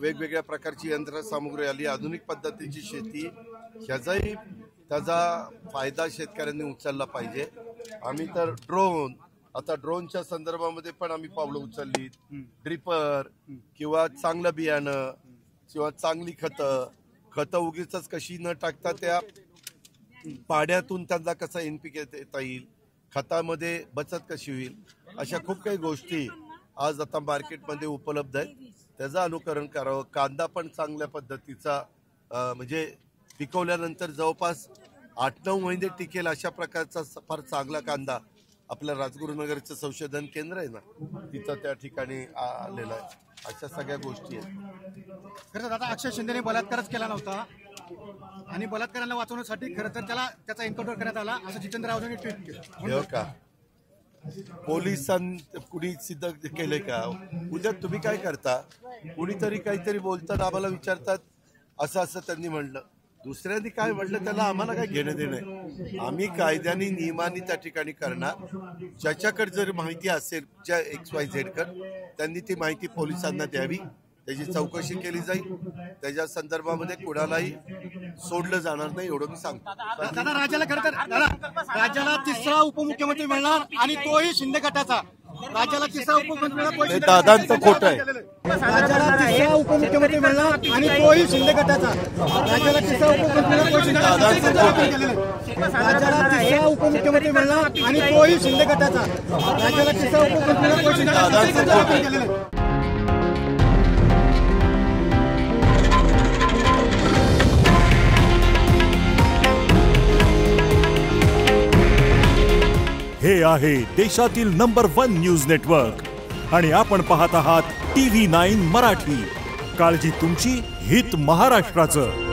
वेगवेगळ्या प्रकारची यंत्रसामुग्री आली, आधुनिक पद्धतीची शेती, ह्याचाही त्याचा फायदा शेतकऱ्यांनी उचलला पाहिजे. आम्ही तर आता ड्रोनच्या संदर्भामध्ये पण आम्ही पावलं उचलली. ड्रिपर किंवा चांगलं बियाणं किंवा चांगली खतं उगीच कशी न टाकता त्या पाड्यातून त्यांना कसं NPK देता येईल, खतामध्ये बचत कशी होईल, अशा खूप काही गोष्टी आज आता मार्केटमध्ये उपलब्ध आहेत. त्याचं अनुकरण करावं. कांदा पण चांगल्या पद्धतीचा म्हणजे पिकवल्यानंतर जवळपास 8-9 महिने टिकेल अशा प्रकारचा फार चांगला कांदा आपल्या राजगुरुनगरचं संशोधन केंद्र आहे ना, तिथं त्या ठिकाणी आलेलं आहे. अशा सगळ्या गोष्टी आहेत. खरं तर आता अक्षय शिंदेने बलात्कारच केला नव्हता आणि बलात्काराला वाचवण्यासाठी खरं तर त्याचा एन्काउंटर करण्यात आला असं जितेंद्र राऊतांनी ट्विट केलं. का पोलिसांनी कुणी सिद्ध केले का? उद्या तुम्ही काय करता, कुणीतरी काहीतरी बोलतात, आम्हाला विचारतात असं त्यांनी म्हणलं, दुसऱ्यांनी काय म्हटलं त्याला आम्हाला काय घेणं देणं आहे. आम्ही कायद्याने नियमाने त्या ठिकाणी करणार. ज्याच्याकडे जर माहिती असेल ज्या XYZ त्यांनी ती माहिती पोलिसांना द्यावी, त्याची चौकशी केली जाईल. त्याच्या संदर्भामध्ये कुणालाही सोडलं जाणार नाही एवढं मी सांगतो. दादा राज्याला खरं तर राज्याला तिसरा उपमुख्यमंत्री मिळणार आणि तोही शिंदे गटाचा. राज्याला तिसरा उपमुख्यमंत्री दादांचं खोटं आहे. राज्याला तिसरा उपमुख्यमंत्री मिळणार आणि तोही शिंदे गटाचा. राज्याला तिसरा उपमुख्यमंत्री राज्याला तिसरा उपमुख्यमंत्री मिळणार आणि तोही शिंदे गटाचा. राज्याला तिसरा उपमुख्यमंत्री हे आहे देशातील नंबर 1 न्यूज नेटवर्क आणि आपण पाहत आहात TV9 मराठी. काळजी तुमची, हित महाराष्ट्राचं.